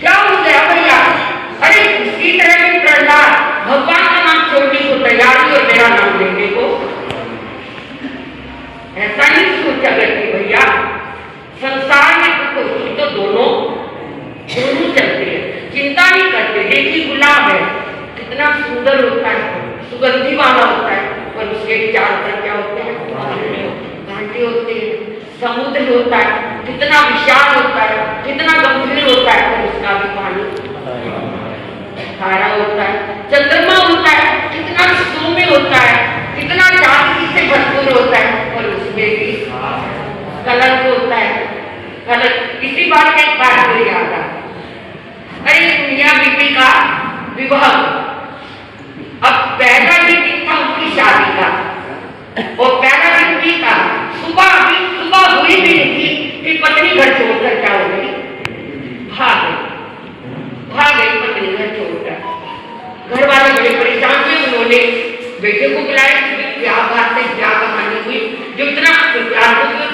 क्या हो गया भैया? अरे इसी तरह की प्रहलाद भगवान का नाम छोड़ने को तैयार हुई और मेरा नाम लेने को। ऐसा नहीं सोचा करती भैया, संसार में तो दोनों चलते हैं, चिंता नहीं करते। देखिए गुलाब है, कितना सुंदर होता है, सुगंधी वाला होता है, और उसके चारों तरफ क्या होते हैं? कांटे होते हैं। समुद्र होता है, कितना विशाल होता है, कितना गंभीर होता है, और उसका भी पानी खारा होता है। चंद्रमा होता है, कितना सौम्य होता है, कितना चांदनी से भरपूर होता है, और उसमें भी कलर होता है। कलर इसी बात में एक बात मुझे याद आ, अरे मियां बीबी का विवाह, अब पहला ही दिन था उनकी शादी का, और पहला दिन भी था, सुबह हुई भी नहीं थी कि पत्नी घर छोड़कर क्या हो गई? भाग गई पत्नी घर छोड़कर। घर वाले बड़े परेशान हुए, उन्होंने बेटे को बुलाया कि क्या बात है, क्या कहानी हुई? जो इतना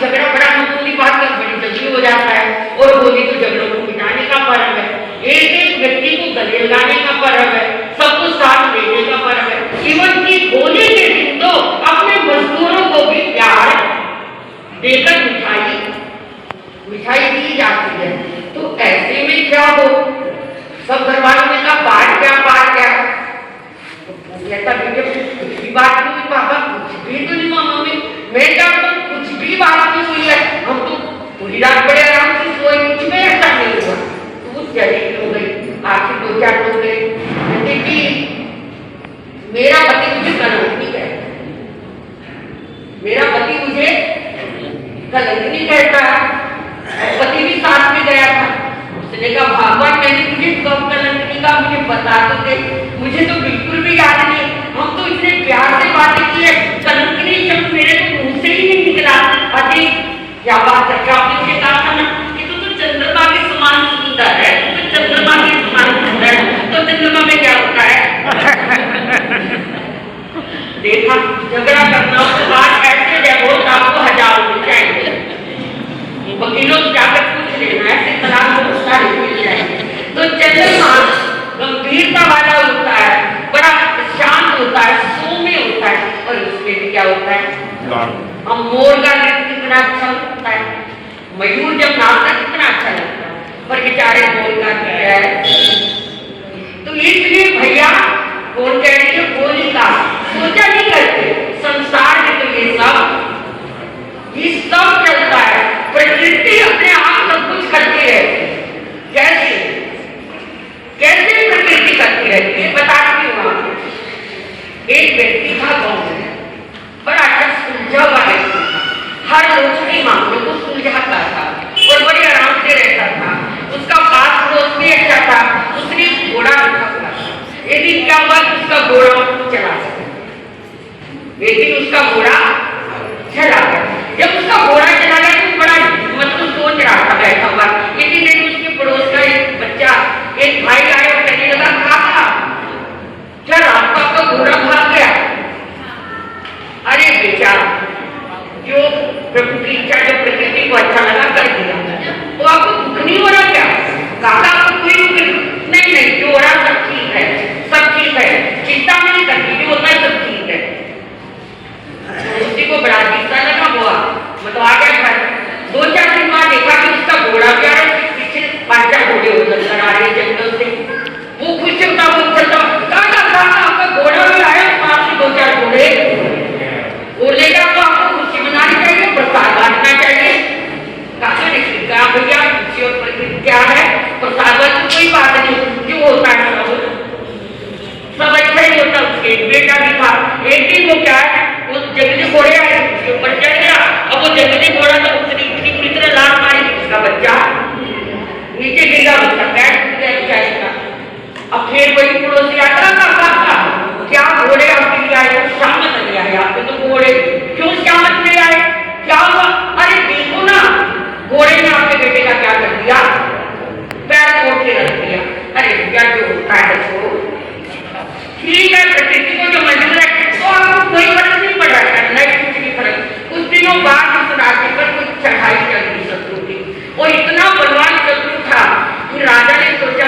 झगड़ा बड़ा मामूली बात का बड़ी जल्दी हो जाता है, और होली तो झगड़ों को मिटाने का पर्व है, एक व्यक्ति को गले लगाने का पर्व है, सबको साथ लेने का पर्व है। इवन की होली के दिन तो अपने मजदूरों को भी प्यार देकर मिठाई दी जाती है। तो ऐसे में क्या हो, सब घर वालों ने कहा बात क्या कुछ भी बात नहीं हुई पापा, कुछ भी तो नहीं मामा में, मैं जानता हूँ कुछ भी बात नहीं हुई है, हम तो पूरी रात बड़े आराम से सोए, कुछ में ऐसा नहीं हुआ। तो वो चली हो गई, आखिर 2-4 लोग गए, कहते कि मेरा पति मुझे कलंकिनी कहता है, मेरा पति मुझे कलंकिनी कहता है। पति भी साथ में गया था, उसने कहा भगवान मैंने तुझे कब कलंकिनी का मुझे बता तो दे, मुझे तो बिल्कुल भी याद नहीं, हम तो इतने प्यार से बातें की है, कलंकिनी शब्द मेरे तो मुंह से ही नहीं निकला। अरे क्या बात है, क्या आपने मुझे कहा था ना कि तू तो चंद्रमा के समान सुंदर है, तू तो चंद्रमा के समान सुंदर है, तो चंद्रमा में क्या होता है? देखा, झगड़ा करना उसके बाद ऐसे जब आपको 1000 मिल जाएंगे, वकीलों से जाकर पूछ लेना, ऐसे तलाक को सारे मिल जाएंगे। तो चंद्रमा गंभीरता वाला होता है, बड़ा शांत होता है, सौम्य होता है, और उसके भी क्या होता है? हम मोर का नृत्य कितना अच्छा लगता है, मयूर जब नाचता कितना अच्छा लगता है, पर बेचारे मोर का क्या है? तो इसलिए भैया कौन कह रही है? होली का सोचा नहीं करते, संसार में तो ये सब चलता है, प्रकृति अपने आप सब कुछ करती रहती है। कैसे प्रकृति करती रहती है बताती हूँ आपको। एक व्यक्ति था गाँव में, बड़ा अच्छा सुलझा हुआ व्यक्ति था, हर रोज मामलों को सुलझाता था और बड़े आराम से रहता था। उसका पास पड़ोस भी अच्छा था, उसने घोड़ा रखा हुआ था। एक दिन क्या हुआ, उसका घोड़ा चला गया, एक दिन उसका घोड़ा चला गया। जब उसका घोड़ा चला गया तो बड़ा मतलब सोच रहा था बैठा हुआ, लेकिन नहीं उसके पड़ोस का एक बच्चा, एक भाई आया और कहने लगा काका क्या रात को आपका घोड़ा भाग गया? अरे बेटा, जो प्रभु की इच्छा, जो प्रकृति को अच्छा लगा कर दिया, तो आपको दुख नहीं हो रहा क्या? काका आपको कोई नहीं, जो हो रहा सब ठीक है, चिंता नहीं करती, जो होता है सब ठीक है। उसी को बड़ा गुस्सा लगा, हुआ मतलब आ गया घर। 2-4 दिन बाद देखा कि उसका घोड़ा भी आ रहा है, पीछे 5-4 घोड़े उधर कर आ रहे जंगल से। वो खुश होता, वो चलता, काका आपका घोड़ा भी आया, पास में 2-4 घोड़े वो लेगा, तो आपको खुशी मनानी चाहिए, प्रसाद बांटना चाहिए। काका ने कहा भैया खुशी और प्रकृति क्या है, प्रसाद की कोई बात नहीं, जो होता है सब अच्छा ही होता। उसके बेटा भी था, एक दिन वो क्या है, उस जंगली घोड़े आए, उसके ऊपर चढ़ गया। अब वो जंगली घोड़ा तो उसने इतनी पूरी तरह लात मारी, उसका बच्चा नीचे गिरा, उसका पैर टूट गया बेचारे का। अब फिर वही पड़ोसी आता था, क्या घोड़े आपके लिए आए? शामत ले आए, आपके तो घोड़े क्यों शामत ले आए, क्या हुआ? अरे देखो ना, घोड़े ने आपके बेटे का क्या कर दिया, पैर तोड़ के रख दिया। अरे क्या जो होता है तो ठीक है, प्रकृति को जो मंजूर है तो आपको कोई फर्क नहीं पड़ रहा है, नहीं कुछ नहीं फर्क। कुछ दिनों बाद उस राज्य पर कुछ चढ़ाई चल रही शत्रु की, और इतना बलवान शत्रु था कि राजा ने सोचा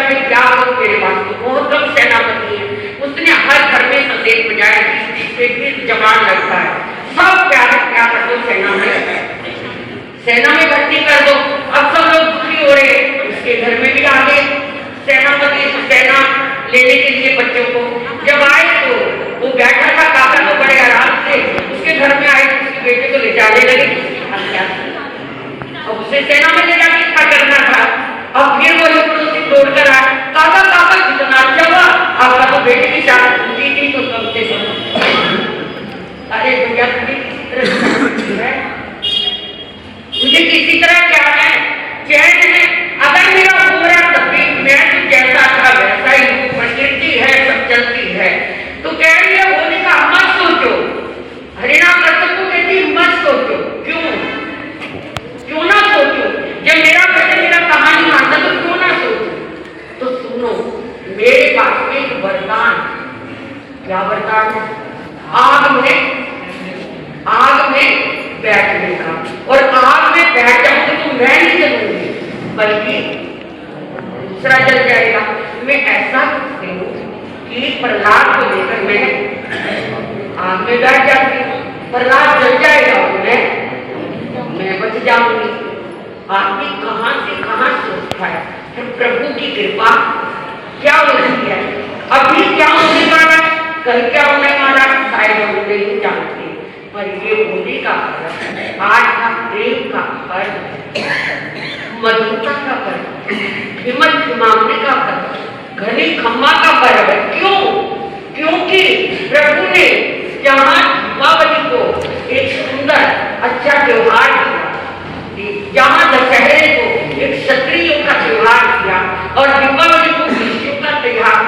इसके घर में भी आ गए सेना लेने के लिए बच्चों को। जब आए तो वो बैठा था काका तो बड़े आराम से, उसके घर में आए उसके बेटे को ले जाने लगे। अब उसे सेना में ले जाके क्या करना था। अब फिर वो पड़ोसी दौड़ कर आए, काका काका कितना अच्छा हुआ, आपका तो बेटे की शादी हुई थी तो कम से कम। अरे भैया मुझे किसी तरह क्या है चैन है, अगर मेरा पूरा तभी मैं तो जैसा था वैसा ही हूँ, प्रकृति है सब चलती है। तो कह रही है होने का मत सोचो, हरिनाम दर्शक को कहती मत सोचो। क्यों ना सोचो, जब मेरा बेटा मेरा कहानी मानता तो क्यों ना सोचो। तो सुनो मेरे पास में एक वरदान, क्या वरदान है, आग में बैठने का, और आग में बैठ जाऊंगी तो मैं नहीं जलूंगी बल्कि दूसरा जल जाएगा। मैं ऐसा करती हूँ कि प्रहलाद को लेकर मैं आग में बैठ जाती हूँ, प्रहलाद जल जाएगा और मैं बच जाऊंगी। आदमी कहां से कहां सोचता है, प्रभु की कृपा क्या होती है, अभी क्या होने वाला है, कल क्या होने वाला है, शायद हम नहीं जानते। पर ये होली का पर्व, आज का प्रेम का पर्व, मधुरता का पर्व, हिम्मत मांगने का पर्व, घनी खम्मा का पर्व है। क्यों? क्योंकि प्रभु ने जहाँ दीपावली को एक सुंदर अच्छा त्योहार दिया, जहाँ दशहरे को एक क्षत्रियों का त्योहार दिया और दीपावली को कृषियों का त्योहार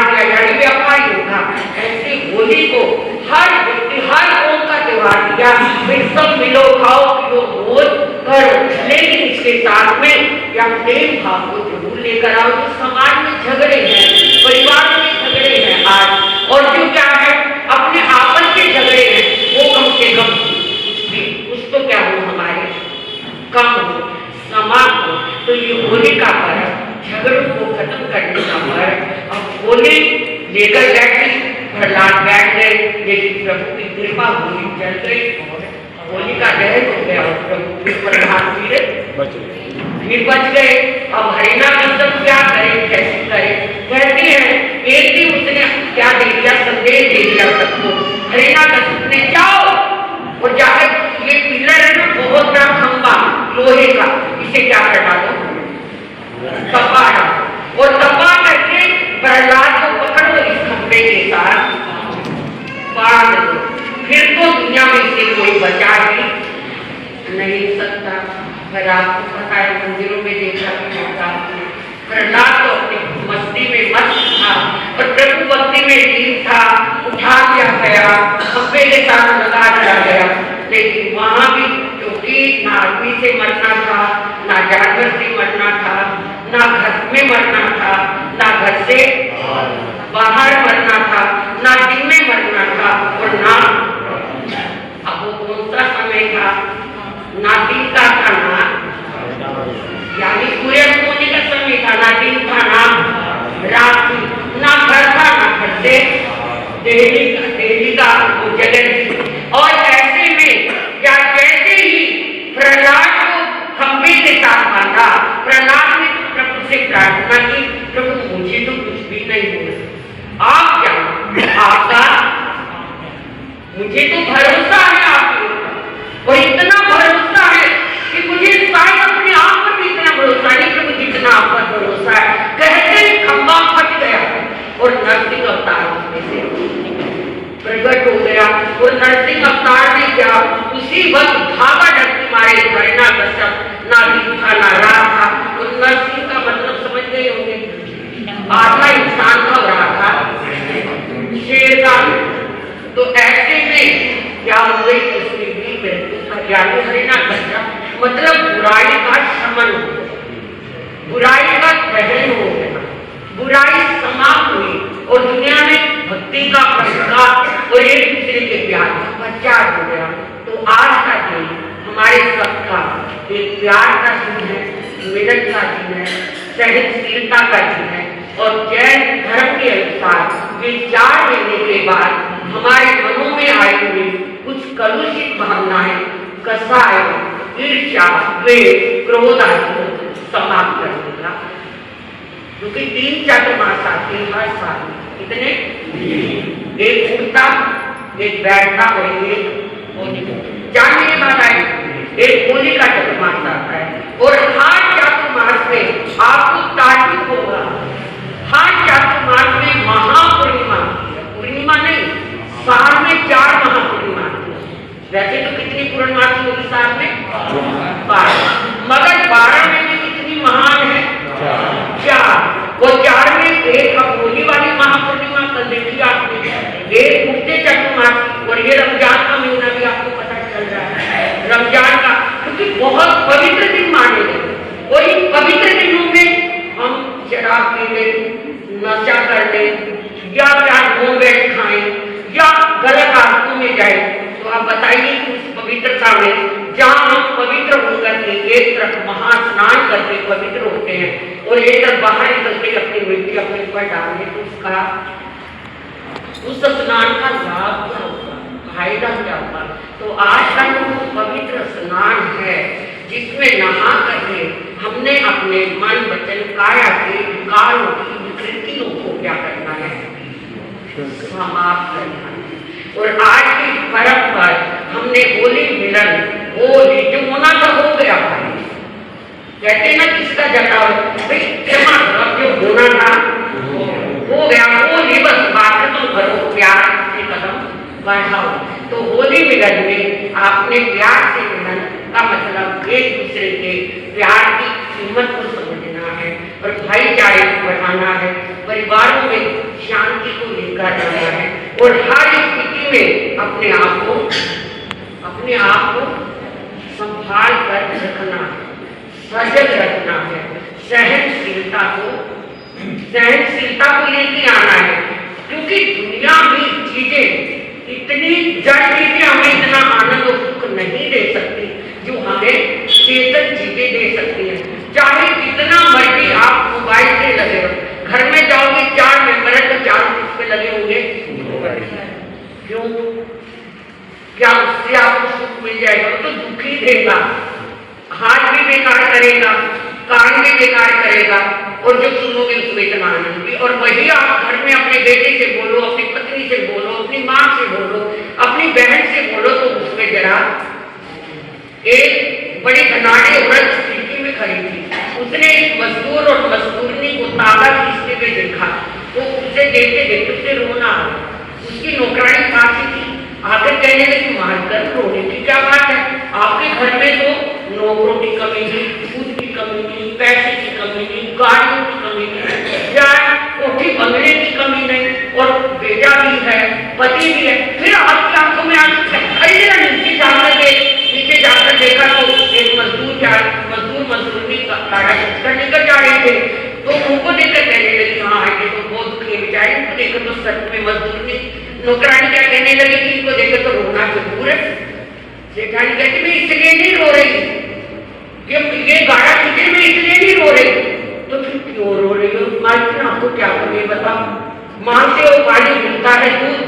दिया, यानी व्यापारियों का, ऐसे होली को हर व्यक्ति हर कौम का त्योहार दिया। फिर सब मिलो खाओ पियो मौज करो, लेकिन इसके साथ में या प्रेम भाव को जरूर लेकर आओ। जो समाज में झगड़े हैं, परिवार में झगड़े हैं आज, और जो क्या है अपने आपस के झगड़े हैं, वो कम से कम कुछ तो क्या हो हमारे कम हो, समाप्त हो। तो ये होली का पर्व झगड़ों को खत्म करने का पर्व। अब होली लेकर बैठी, प्रहलाद बैठ गए, लेकिन प्रभु की कृपा होली चल गई, होली का दहन हो गया और प्रभु प्रहलाद फिर बच गए। अब हरिनाम क्या करे, कैसे करे, कहती है एक दिन उसने क्या दे दिया, संदेश दे दिया सबको। हरिनाम ने जाओ और जाकर ये पिलर है ना बहुत बड़ा खंबा लोहे का, इसे क्या कर डालो, तपा डालो, और तपा करके प्रहलाद को पकड़ो, इस खंबे के साथ बांध दो, फिर तो दुनिया में इसे कोई बचा ही नहीं सकता। पर आपको पता है मंदिरों में देखा भी होता, प्रहलाद तो अपनी मस्ती में मस्त था और प्रभु भक्ति में लीन था, उठा दिया गया, खंबे के साथ लगा दिया गया। लेकिन वहां भी क्योंकि ना आदमी से मरना था, ना जानवर से मरना था, ना घर में मरना था, ना घर से बाहर मरना था, ना दिन में मरना था, और ना अब वो कौन सा समय था, ना दिन का था ना यानी सूर्यास्त होने का समय था, ना दिन था ना रात थी, ना घर था ना घर से दिल्ली का वो जगह थी। और ऐसे में या जैसे ही प्रहलाद को खंबे के साथ बांधा, प्रहलाद ने प्रभु से प्रार्थना की, प्रभु मुझे तो कुछ भी नहीं हुआ, आप जानो आपका, मुझे तो भरोसा है आपके ऊपर, और इतना भरोसा है कि मुझे शायद अपने आप पर भी इतना भरोसा नहीं, प्रभु जितना आप पर भरोसा है। कहते ही खंबा फट गया और नरसिंह अवतार उसमें से प्रकट हो गया, और नरसिंह अवतार ने क्या उसी वक्त धागा डरती मारे भरना कसम, ना दिन था ना रात था। और नरसिंह का मतलब समझ गए होंगे, आधा इंसान का हो रहा था शेर का। तो ऐसे में क्या हो गई, उसने भी यानी हरिना कसम मतलब बुराई का शमन हो गया, बुराई का दहन हो गया, बुराई समाप्त हुई और दुनिया में भक्ति का प्रसार और एक दूसरे के प्यार का प्रचार हो गया। तो आज का दिन हमारे सबका एक प्यार का दिन है, मिलन का दिन है, सहनशीलता का दिन है, और जैन धर्म के अनुसार विचार लेने के बाद हमारे मनों में आई हुई कुछ कलुषित भावनाएं, कसाय, ईर्ष्या, द्वेष, क्रोध आदि समाप्त कर देगा, क्योंकि 3 चातुर्मास आते हैं हर साल। कितने? एक उड़ता, एक बैठता और एक होली। 4 महीने बाद आए एक होली का चातुर्मास आता है, और हर चातुर्मास में आपको तार्किक होगा। हर चातुर्मास में महापूर्णिमा, पूर्णिमा नहीं, साल में 4 महापूर्णिमा। वैसे तो कितनी पूर्णमासी होगी साल में? 12, मगर 12 में भी कितनी महान है? 4। वो 4 में एक होली वाली महापूर्णिमा कल देखी आपने, एक उगते चातुर्मासी, और ये रमजान का महीना भी आपको पता चल रहा है, रमजान का, क्योंकि बहुत पवित्र दिन माने गए। और इन पवित्र दिनों में हम शराब पी ले, नशा कर ले, या क्या नॉनवेज खाएं, या गलत आदतों में जाए, तो आप बताइए कि उस पवित्रता में जहाँ हम पवित्र होकर के एक तरफ महास्नान करके पवित्र होते हैं और एक तरफ बाहर निकल के अपनी मिट्टी अपने ऊपर डालने, तो उसका उस स्नान का लाभ क्या होगा, फायदा क्या होगा? तो आज का जो पवित्र स्नान है, जिसमें नहा करके हमने अपने मन वचन काया के विकारों की विकृतियों को क्या करना है? समाप्त करना है। और आज की पर्व पर हमने होली मिलन, होली जो होना था हो गया भाई, कहते ना किसका जताओ भाई, क्षमा करो, जो होना था हो गया, होली बस बात तुम करो, प्यार से कदम बढ़ाओ। तो होली मिलन में आपने प्यार से मिलन का मतलब एक दूसरे के प्यार की कीमत को समझना है और भाईचारे को बढ़ाना है, परिवारों में शांति को लेकर आना है, और हर स्थिति में अपने आप को संभाल कर रखना है, सजग रखना है, सहनशीलता को लेके आना है। क्योंकि दुनिया में चीजें इतनी जड़ चीजें हमें इतना आनंद और सुख नहीं दे सकती जो हमें चेतन चीजें दे सकती है। चाहे जितना मर्जी आप मोबाइल से लगे हो, घर में जाओगे 4 मेंबर है तो 4 उस पे लगे होंगे, क्यों? क्या उससे आपको सुख मिल जाएगा? वो तो दुख ही देगा, हाथ भी बेकार करेगा, कान भी बेकार करेगा, और जो सुनोगे उसमें इतना आनंद भी। और वही आप घर में अपने बेटे से बोलो, अपनी पत्नी से बोलो, अपनी माँ से बोलो, अपनी बहन से बोलो, तो उसमें जरा एक बड़ी घनाड़ी औरत खिड़की में खड़ी थी, उसने एक मजदूर और मजदूरनी को ताला खींचते हुए देखा, तो उसे देखते देखते उसे रोना आ गया। उसकी नौकरानी पासी थी, आकर कहने लगी, मारकर रोने की क्या बात है? आपके घर में तो नौकरों की कमी नहीं, दूध की कमी नहीं, पैसे की कमी नहीं, गाड़ियों की कमी नहीं, या कोठी बंगले की कमी नहीं, और बेटा भी है, पति भी है, फिर आपकी आंखों में आंसू। नीचे जाकर देखा तो एक मजदूरनी गाड़ा खींचकर लेकर जा रहे थे, तो उनको देखकर कहने लगी, हाँ ये तो बहुत दुखी बेचारे, उनको देखकर तो सच में मजदूरनी नौकरानी क्या कहने लगी कि इनको देखकर तो रोना जरूर है। जेठानी कहती मैं इसलिए नहीं रो रही, ये गाड़ा खींचे मैं इसलिए नहीं रो रही, तो फिर क्यों रो रही हो? मालकिन आपको क्या करिए बताओ, माँ से वो पानी मिलता है, दूध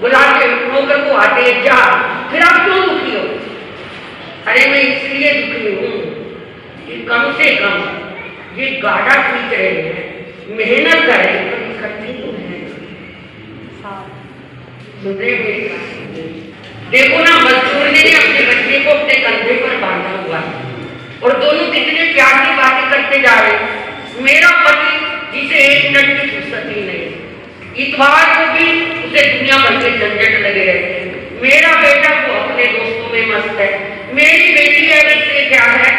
बुला के नौकर को आते हैं जा, फिर आप क्यों दुखी हो? अरे मैं इसलिए दुखी हूँ कि कम से कम ये गाड़ा खींच रहे हैं, मेहनत कर रहे हैं, इकट्ठी तो है। देखो ना, मजदूर ने अपने बच्चे को अपने कंधे पर बांधा हुआ और दोनों कितने प्यार की बातें करते जा रहे। मेरा पति जिसे 1 मिनट की फुर्सत ही नहीं, इतवार को भी उसे दुनिया भर के झंझट लगे रहते हैं। मेरा बेटा वो अपने दोस्तों में मस्त है, मेरी बेटी है से क्या है,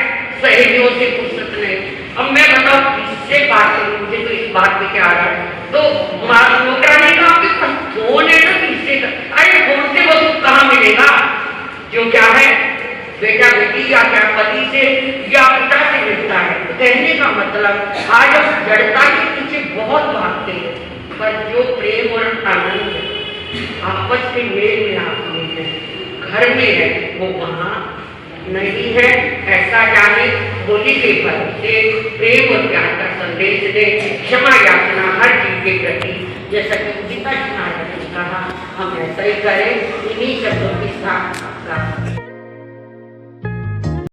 सहेलियों से फुर्सत नहीं। अब मैं बताऊं किससे बात करूं, मुझे तो इस बात पे क्या आ रहा है, तो नौकरानी का आपके पास फोन है ना, किससे? अरे फोन से वो सुख कहाँ मिलेगा जो क्या है बेटा बेटी या क्या पति से या पिता से मिलता है। तो कहने का मतलब आज हम जड़ता के पीछे बहुत भागते हैं, पर जो प्रेम और आनंद आपस में मेल मिलाप में है, घर में है, वो वहाँ नहीं है। ऐसा जाने होली के पर्व से प्रेम और प्यार का संदेश दे, क्षमा याचना हर चीज के प्रति, जैसा कि पिता जी ने कहा हम ऐसा ही करें। इन्हीं शब्दों के साथ